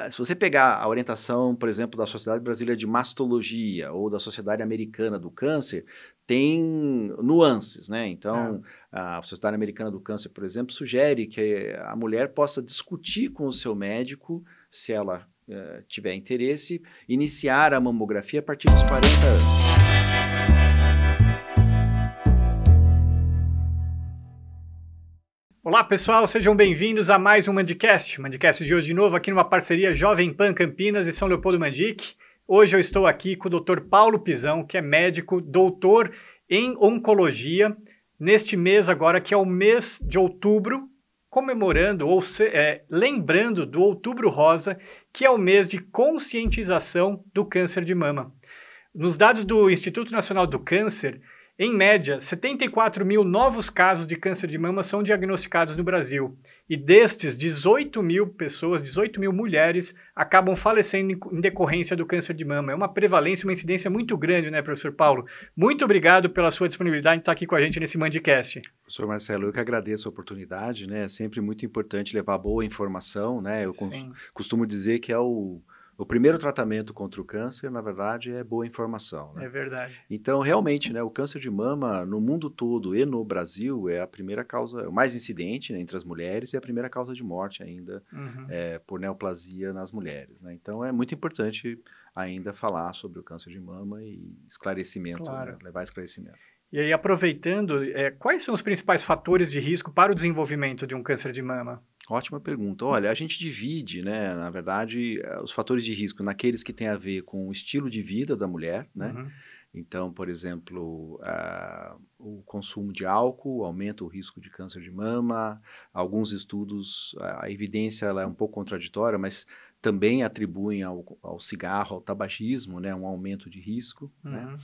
Se você pegar a orientação, por exemplo, da Sociedade Brasileira de Mastologia ou da Sociedade Americana do Câncer, tem nuances, né? Tá. Então, a Sociedade Americana do Câncer, por exemplo, sugere que a mulher possa discutir com o seu médico, se ela tiver interesse, iniciar a mamografia a partir dos 40 anos. Olá, pessoal, sejam bem-vindos a mais um Mandicast. O Mandicast de hoje de novo aqui numa parceria Jovem Pan Campinas e São Leopoldo Mandic. Hoje eu estou aqui com o Dr. Paulo Pizão, que é médico, doutor em oncologia, neste mês agora, que é o mês de outubro, comemorando ou lembrando do Outubro Rosa, que é o mês de conscientização do câncer de mama. Nos dados do Instituto Nacional do Câncer, em média, 74 mil novos casos de câncer de mama são diagnosticados no Brasil. E destes, 18 mil pessoas, 18 mil mulheres, acabam falecendo em decorrência do câncer de mama. É uma prevalência, uma incidência muito grande, né, professor Paulo? Muito obrigado pela sua disponibilidade de estar aqui com a gente nesse Mandicast. Professor Marcelo, eu que agradeço a oportunidade, né? É sempre muito importante levar boa informação, né? Eu costumo dizer que é o primeiro tratamento contra o câncer, na verdade, é boa informação, né? É verdade. Então, realmente, né, o câncer de mama, no mundo todo e no Brasil, é a primeira causa, o mais incidente, né, entre as mulheres e a primeira causa de morte ainda por neoplasia nas mulheres, né? Então, é muito importante ainda falar sobre o câncer de mama e esclarecimento, Claro. né, levar esclarecimento. E aí, aproveitando, quais são os principais fatores de risco para o desenvolvimento de um câncer de mama? Ótima pergunta. Olha, a gente divide, né, na verdade, os fatores de risco naqueles que têm a ver com o estilo de vida da mulher, né? Então, por exemplo, o consumo de álcool aumenta o risco de câncer de mama. Alguns estudos, a evidência ela é um pouco contraditória, mas também atribuem ao cigarro, ao tabagismo, né, um aumento de risco. Né?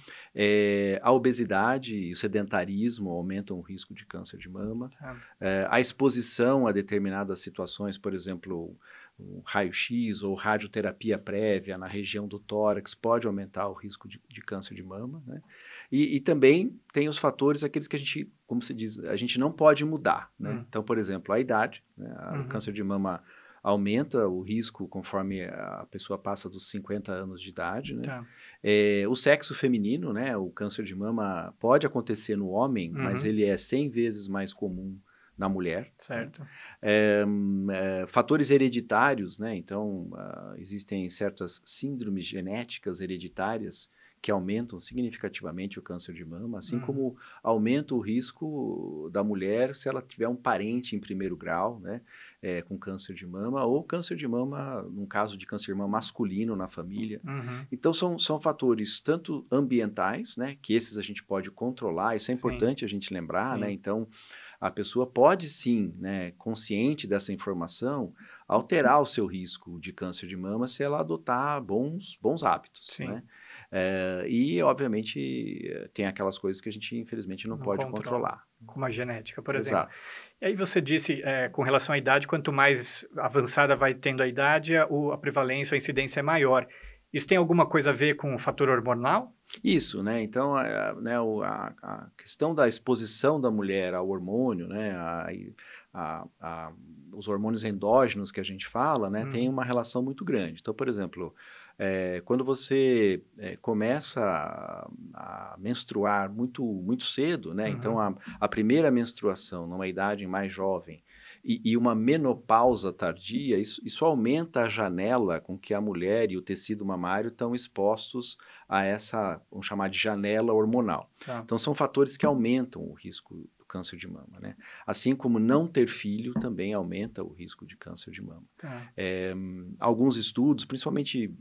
A obesidade e o sedentarismo aumentam o risco de câncer de mama. A exposição a determinadas situações, por exemplo, um raio-x ou radioterapia prévia na região do tórax pode aumentar o risco de câncer de mama, né? E também tem os fatores, aqueles que a gente, como se diz, a gente não pode mudar, né? Então, por exemplo, a idade, né? O câncer de mama aumenta o risco conforme a pessoa passa dos 50 anos de idade, né? O sexo feminino, né? O câncer de mama pode acontecer no homem, mas ele é 100 vezes mais comum na mulher. Certo. Né? Fatores hereditários, né? Então, existem certas síndromes genéticas hereditárias que aumentam significativamente o câncer de mama, assim como aumenta o risco da mulher se ela tiver um parente em primeiro grau, né? Com câncer de mama, ou câncer de mama, num caso de câncer de mama masculino na família. Então, são fatores tanto ambientais, né? Que esses a gente pode controlar, isso é importante a gente lembrar, né? Então, a pessoa pode sim, né, consciente dessa informação, alterar o seu risco de câncer de mama se ela adotar bons hábitos, né? E, obviamente, tem aquelas coisas que a gente, infelizmente, não pode controlar. Como a genética, por exemplo. Exato. E aí você disse, com relação à idade, quanto mais avançada vai tendo a idade, a prevalência, a incidência é maior. Isso tem alguma coisa a ver com o fator hormonal? Isso, né? Então, a questão da exposição da mulher ao hormônio, né? Os hormônios endógenos que a gente fala, né? Tem uma relação muito grande. Então, por exemplo, quando você começa a menstruar muito cedo, né? Então, a primeira menstruação numa idade mais jovem e uma menopausa tardia, isso aumenta a janela com que a mulher e o tecido mamário estão expostos a essa, vamos chamar de janela hormonal. Então, são fatores que aumentam o risco do câncer de mama, né? Assim como não ter filho também aumenta o risco de câncer de mama. Alguns estudos, principalmente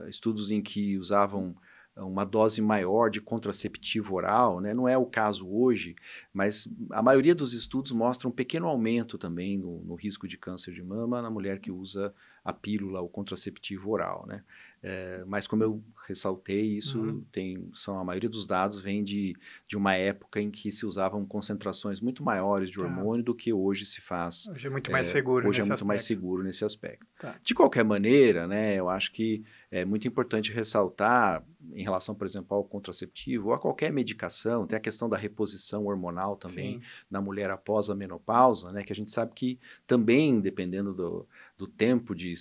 estudos em que usavam uma dose maior de contraceptivo oral, né? Não é o caso hoje, mas a maioria dos estudos mostra um pequeno aumento também no risco de câncer de mama na mulher que usa a pílula, o contraceptivo oral, né? Mas como eu ressaltei, isso a maioria dos dados vem de uma época em que se usavam concentrações muito maiores de hormônio do que hoje se faz. Hoje é muito mais seguro Hoje é muito mais seguro nesse aspecto. De qualquer maneira, né, eu acho que é muito importante ressaltar, em relação, por exemplo, ao contraceptivo ou a qualquer medicação, tem a questão da reposição hormonal também na mulher após a menopausa, né, que a gente sabe que também, dependendo do tempo de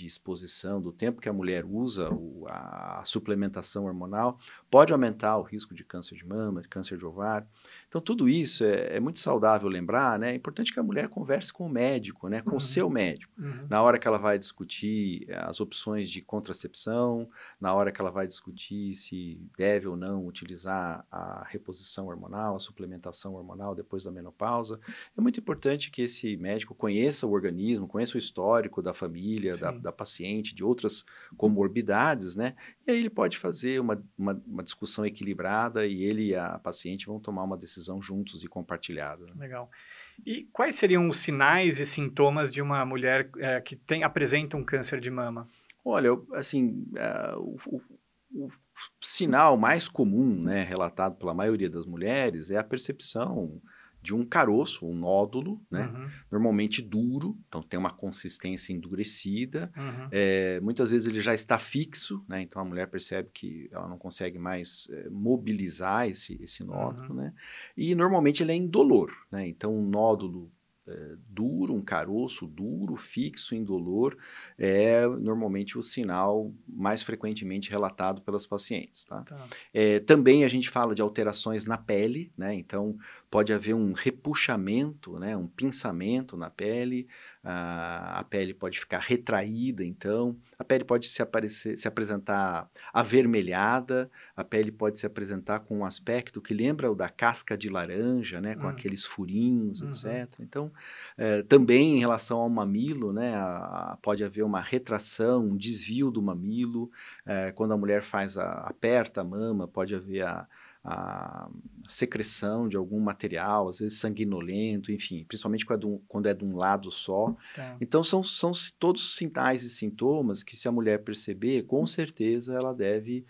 exposição, do tempo que a mulher usa a suplementação hormonal, pode aumentar o risco de câncer de mama, de câncer de ovário. Então, tudo isso é muito saudável lembrar, né? É importante que a mulher converse com o médico, né? Com o seu médico. Na hora que ela vai discutir as opções de contracepção, na hora que ela vai discutir se deve ou não utilizar a reposição hormonal, a suplementação hormonal depois da menopausa. É muito importante que esse médico conheça o organismo, conheça o histórico da família, da paciente, de outras comorbidades, né? E aí ele pode fazer uma discussão equilibrada e ele e a paciente vão tomar uma decisão juntos e compartilhada. Né? Legal. E quais seriam os sinais e sintomas de uma mulher que apresenta um câncer de mama? Olha, assim, o sinal mais comum, né, relatado pela maioria das mulheres é a percepção de um caroço, um nódulo, né? Normalmente duro, então tem uma consistência endurecida. Muitas vezes ele já está fixo, né? Então a mulher percebe que ela não consegue mais mobilizar esse nódulo, né? E normalmente ele é indolor, né? Então um nódulo duro, um caroço duro, fixo, indolor, é normalmente o sinal mais frequentemente relatado pelas pacientes. Tá? Também a gente fala de alterações na pele, né? Então pode haver um repuxamento, né? Um pinçamento na pele, a pele pode ficar retraída, então, a pele pode se apresentar avermelhada, a pele pode se apresentar com um aspecto que lembra o da casca de laranja, né? Com aqueles furinhos, etc. Então, também em relação ao mamilo, né? Pode haver uma retração, um desvio do mamilo, quando a mulher aperta a mama, pode haver a secreção de algum material, às vezes sanguinolento, enfim, principalmente quando é de um lado só. Então, são todos sinais e sintomas que, se a mulher perceber, com certeza ela deve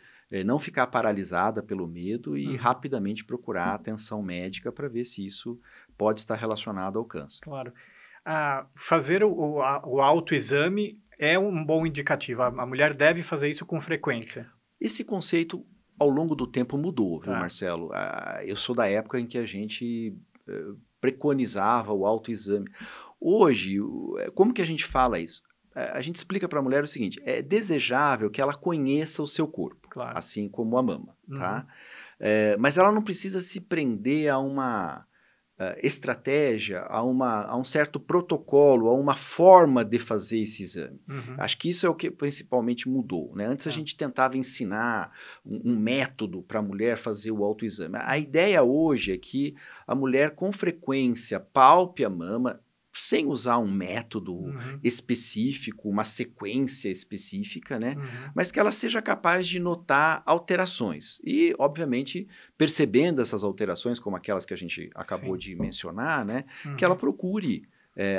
não ficar paralisada pelo medo e rapidamente procurar atenção médica para ver se isso pode estar relacionado ao câncer. Claro. Fazer o autoexame é um bom indicativo. A mulher deve fazer isso com frequência. Esse conceito, ao longo do tempo, mudou, viu, Marcelo? Eu sou da época em que a gente preconizava o autoexame. Hoje, como que a gente fala isso? A gente explica para a mulher o seguinte: é desejável que ela conheça o seu corpo, assim como a mama, tá? Mas ela não precisa se prender a uma estratégia, a um certo protocolo, a uma forma de fazer esse exame. Acho que isso é o que principalmente mudou, né? Antes a gente tentava ensinar um método para a mulher fazer o autoexame. A ideia hoje é que a mulher com frequência palpe a mama, sem usar um método específico, uma sequência específica, né? Mas que ela seja capaz de notar alterações. E, obviamente, percebendo essas alterações, como aquelas que a gente acabou de mencionar, né? Que ela procure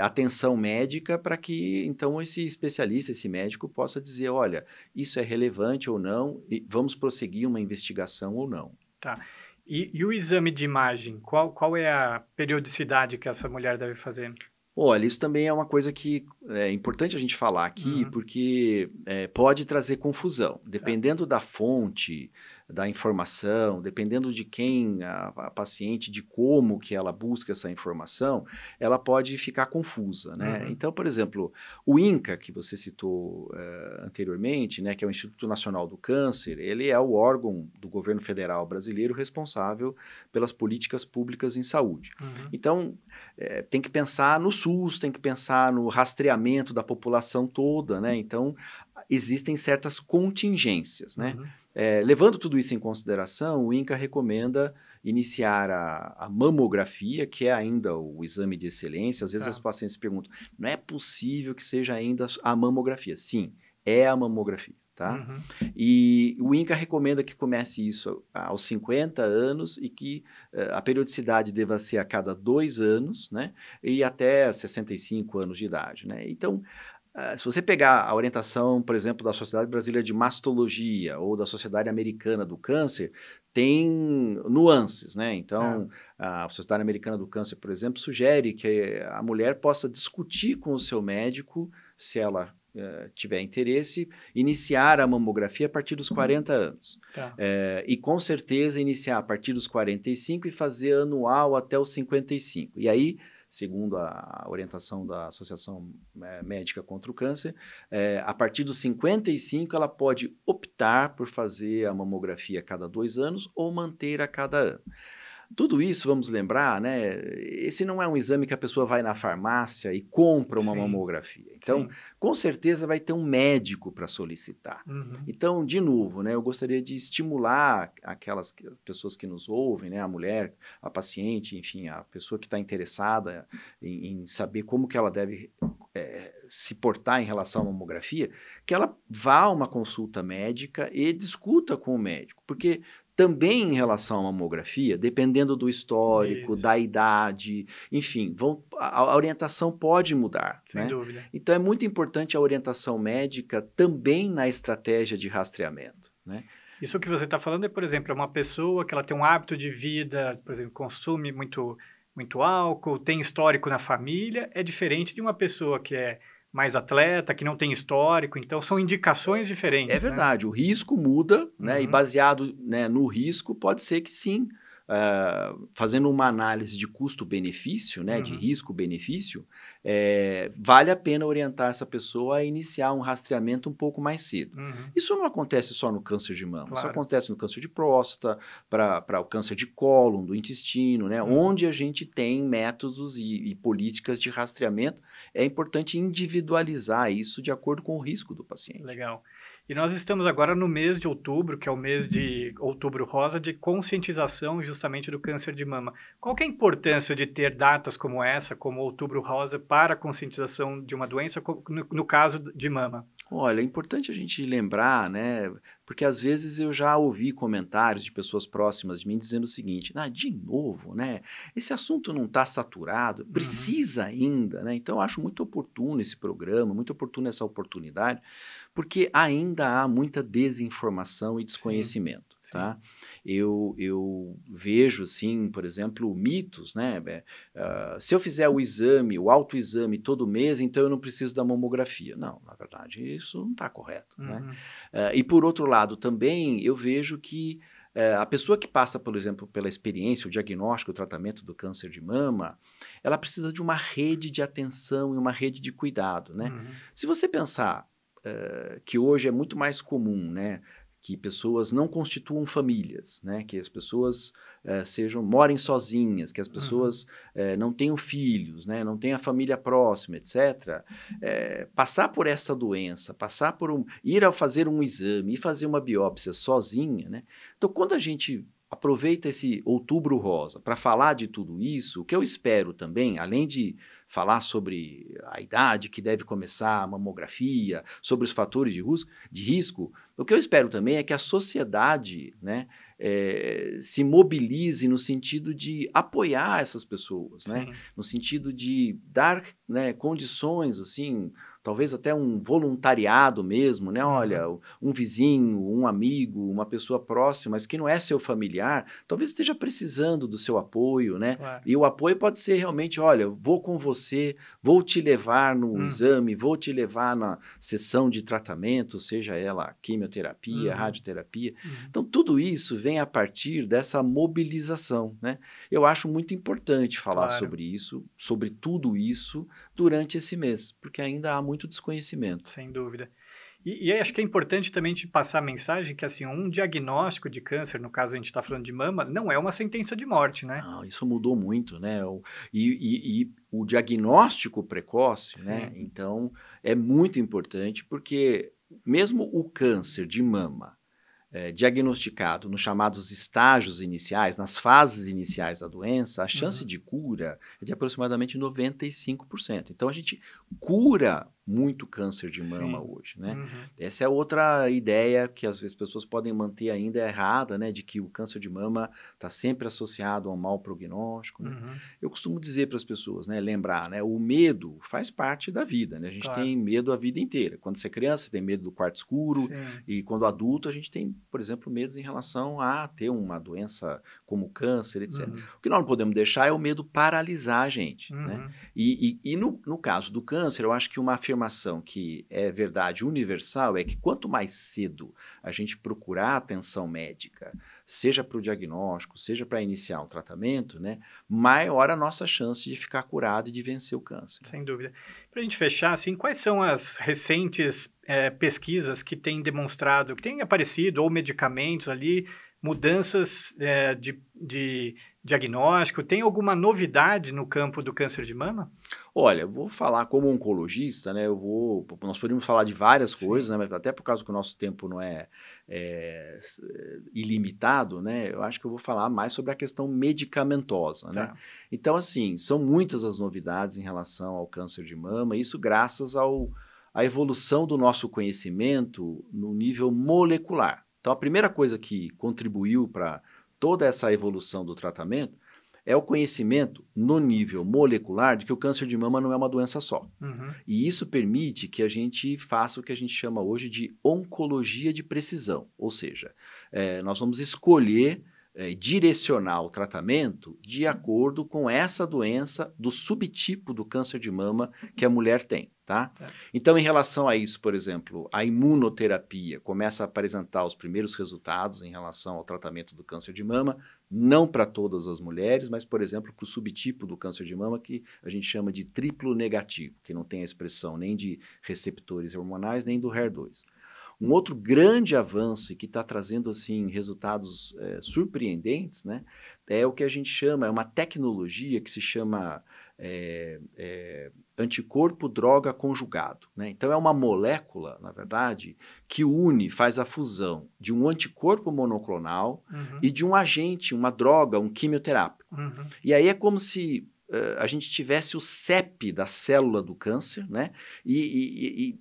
atenção médica para que, então, esse especialista, esse médico, possa dizer, olha, isso é relevante ou não, e vamos prosseguir uma investigação ou não. Tá. E o exame de imagem, qual é a periodicidade que essa mulher deve fazer? Olha, isso também é uma coisa que é importante a gente falar aqui, porque pode trazer confusão. Dependendo da fonte, da informação, dependendo de quem a paciente, de como que ela busca essa informação, ela pode ficar confusa, né? Então, por exemplo, o INCA, que você citou anteriormente, né, que é o Instituto Nacional do Câncer, ele é o órgão do governo federal brasileiro responsável pelas políticas públicas em saúde. Então, tem que pensar no SUS, tem que pensar no rastreamento da população toda, né? Então, existem certas contingências, né? Levando tudo isso em consideração, o INCA recomenda iniciar a mamografia, que é ainda o exame de excelência. Às vezes as pacientes perguntam, não é possível que seja ainda a mamografia? Sim, é a mamografia. Tá? E o INCA recomenda que comece isso aos 50 anos e que a periodicidade deva ser a cada 2 anos, né? E até 65 anos de idade, né? Então, se você pegar a orientação, por exemplo, da Sociedade Brasileira de Mastologia ou da Sociedade Americana do Câncer, tem nuances, né? Então, a Sociedade Americana do Câncer, por exemplo, sugere que a mulher possa discutir com o seu médico, se ela tiver interesse, iniciar a mamografia a partir dos 40 anos. E com certeza iniciar a partir dos 45 e fazer anual até os 55. E aí segundo a orientação da Associação Médica contra o Câncer, a partir dos 55 ela pode optar por fazer a mamografia a cada 2 anos ou manter a cada ano. Tudo isso, vamos lembrar, né? Esse não é um exame que a pessoa vai na farmácia e compra uma mamografia. Então, com certeza vai ter um médico para solicitar. Então, de novo, né? Eu gostaria de estimular aquelas pessoas que nos ouvem, né? A mulher, a paciente, enfim, a pessoa que está interessada em saber como que ela deve se portar em relação à mamografia, que ela vá a uma consulta médica e discuta com o médico, porque também em relação à mamografia, dependendo do histórico, da idade, enfim, a orientação pode mudar. Sem dúvida. Então é muito importante a orientação médica também na estratégia de rastreamento, né? Isso que você está falando é, por exemplo, uma pessoa que ela tem um hábito de vida, por exemplo, consome muito álcool, tem histórico na família, é diferente de uma pessoa que é mais atleta, que não tem histórico, então são indicações diferentes. É verdade, o risco muda, né? E baseado, né, no risco, pode ser que sim, fazendo uma análise de custo-benefício, né, de risco-benefício, vale a pena orientar essa pessoa a iniciar um rastreamento um pouco mais cedo. Isso não acontece só no câncer de mama, isso acontece no câncer de próstata, para o câncer de cólon, do intestino, né, onde a gente tem métodos e políticas de rastreamento. É importante individualizar isso de acordo com o risco do paciente. Legal. E nós estamos agora no mês de outubro, que é o mês de Outubro Rosa, de conscientização justamente do câncer de mama. Qual que é a importância de ter datas como essa, como Outubro Rosa, para a conscientização de uma doença, no caso de mama? Olha, é importante a gente lembrar, né? Porque às vezes eu já ouvi comentários de pessoas próximas de mim dizendo o seguinte: de novo, né? Esse assunto não está saturado, precisa ainda, né? Então eu acho muito oportuno esse programa, muito oportuna essa oportunidade, porque ainda há muita desinformação e desconhecimento, tá? Eu vejo, assim, por exemplo, mitos, né? Se eu fizer o autoexame todo mês, então eu não preciso da mamografia. Não, na verdade, isso não está correto, né? E por outro lado, também eu vejo que a pessoa que passa, por exemplo, pela experiência, o diagnóstico, o tratamento do câncer de mama, ela precisa de uma rede de atenção e uma rede de cuidado, né? Se você pensar que hoje é muito mais comum, né, que pessoas não constituam famílias, né, que as pessoas morem sozinhas, que as pessoas não tenham filhos, né, não tenham a família próxima, etc. Passar por essa doença, ir a fazer um exame e fazer uma biópsia sozinha, né? Então, quando a gente aproveita esse Outubro Rosa para falar de tudo isso, o que eu espero também, além de falar sobre a idade que deve começar a mamografia, sobre os fatores de risco, o que eu espero também é que a sociedade, né, se mobilize no sentido de apoiar essas pessoas, né, no sentido de dar, né, condições, assim, talvez até um voluntariado mesmo, né? Olha, um vizinho, um amigo, uma pessoa próxima, mas que não é seu familiar, talvez esteja precisando do seu apoio, né? E o apoio pode ser realmente, olha, vou com você, vou te levar no exame, vou te levar na sessão de tratamento, seja ela quimioterapia, radioterapia. Então, tudo isso vem a partir dessa mobilização, né? Eu acho muito importante falar sobre isso, sobre tudo isso, durante esse mês, porque ainda há muito desconhecimento. Sem dúvida. E acho que é importante também te passar a mensagem que, assim, um diagnóstico de câncer, no caso a gente está falando de mama, não é uma sentença de morte, né? Não, isso mudou muito, né? E o diagnóstico precoce, né? Então, é muito importante, porque mesmo o câncer de mama diagnosticado nos chamados estágios iniciais, nas fases iniciais da doença, a chance de cura é de aproximadamente 95%. Então, a gente cura muito câncer de mama hoje, né? Essa é outra ideia que às vezes as pessoas podem manter ainda errada, né? De que o câncer de mama está sempre associado a um mau prognóstico, né? Eu costumo dizer para as pessoas, né? Lembrar, né? O medo faz parte da vida, né? A gente tem medo a vida inteira. Quando você é criança, você tem medo do quarto escuro, e quando adulto, a gente tem, por exemplo, medos em relação a ter uma doença como câncer, etc. O que nós não podemos deixar é o medo paralisar a gente, né? E no caso do câncer, eu acho que uma afirmação informação que é verdade universal é que quanto mais cedo a gente procurar atenção médica, seja para o diagnóstico, seja para iniciar um tratamento, né, maior a nossa chance de ficar curado e de vencer o câncer. Sem dúvida. Para a gente fechar, assim, quais são as recentes pesquisas que têm demonstrado, que têm aparecido, ou medicamentos ali, mudanças de diagnóstico? Tem alguma novidade no campo do câncer de mama? Olha, vou falar como oncologista, né? Nós podemos falar de várias coisas, né? Mas até por causa que o nosso tempo não é ilimitado, né? Eu acho que eu vou falar mais sobre a questão medicamentosa, né? Então, assim, são muitas as novidades em relação ao câncer de mama, isso graças à evolução do nosso conhecimento no nível molecular. Então, a primeira coisa que contribuiu para toda essa evolução do tratamento é o conhecimento no nível molecular de que o câncer de mama não é uma doença só. Uhum. E isso permite que a gente faça o que a gente chama hoje de oncologia de precisão. Ou seja, nós vamos escolher direcionar o tratamento de acordo com essa doença do subtipo do câncer de mama que a mulher tem. Tá? Então, em relação a isso, por exemplo, a imunoterapia começa a apresentar os primeiros resultados em relação ao tratamento do câncer de mama, não para todas as mulheres, mas, por exemplo, para o subtipo do câncer de mama que a gente chama de triplo negativo, que não tem a expressão nem de receptores hormonais, nem do HER2. Um outro grande avanço e que está trazendo assim, resultados surpreendentes, né, é o que a gente chama, é uma tecnologia que se chama anticorpo droga conjugado, né? Então é uma molécula, na verdade, que faz a fusão de um anticorpo monoclonal e de um agente, uma droga, um quimioterápico. E aí é como se a gente tivesse o CEP da célula do câncer, né? E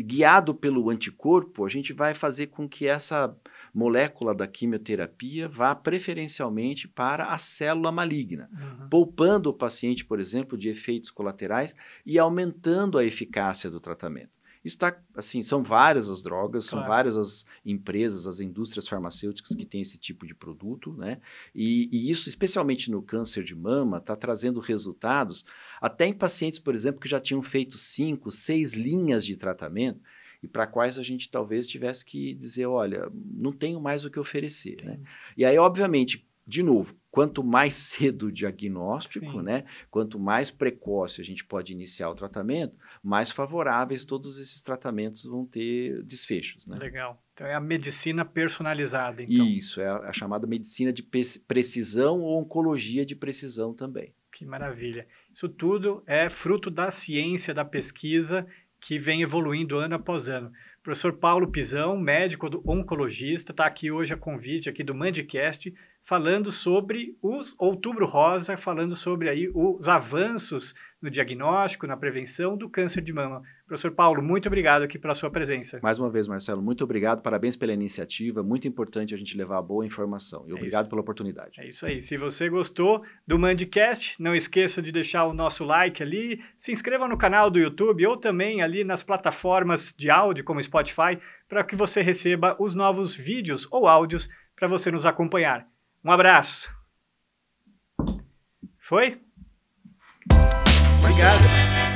guiado pelo anticorpo, a gente vai fazer com que essa molécula da quimioterapia vá preferencialmente para a célula maligna, poupando o paciente, por exemplo, de efeitos colaterais e aumentando a eficácia do tratamento. Isso está, assim, são várias as drogas, são várias as empresas, as indústrias farmacêuticas que têm esse tipo de produto, né? E isso, especialmente no câncer de mama, está trazendo resultados até em pacientes, por exemplo, que já tinham feito 5, 6 linhas de tratamento e para quais a gente talvez tivesse que dizer, olha, não tenho mais o que oferecer, né? E aí, obviamente, de novo, quanto mais cedo o diagnóstico, né, quanto mais precoce a gente pode iniciar o tratamento, mais favoráveis todos esses tratamentos vão ter desfechos, né? Legal. Então é a medicina personalizada, então. Isso, é a chamada medicina de precisão ou oncologia de precisão também. Que maravilha. Isso tudo é fruto da ciência, da pesquisa que vem evoluindo ano após ano. O professor Paulo Pizão, médico oncologista, está aqui hoje a convite aqui do Mandicast, falando sobre os Outubro Rosa, falando sobre aí os avanços no diagnóstico, na prevenção do câncer de mama. Professor Paulo, muito obrigado aqui pela sua presença. Mais uma vez, Marcelo, muito obrigado, parabéns pela iniciativa, muito importante a gente levar boa informação e obrigado pela oportunidade. É isso aí, se você gostou do Mandicast, não esqueça de deixar o nosso like ali, se inscreva no canal do YouTube ou também ali nas plataformas de áudio como Spotify, para que você receba os novos vídeos ou áudios para você nos acompanhar. Um abraço. Foi? Obrigado.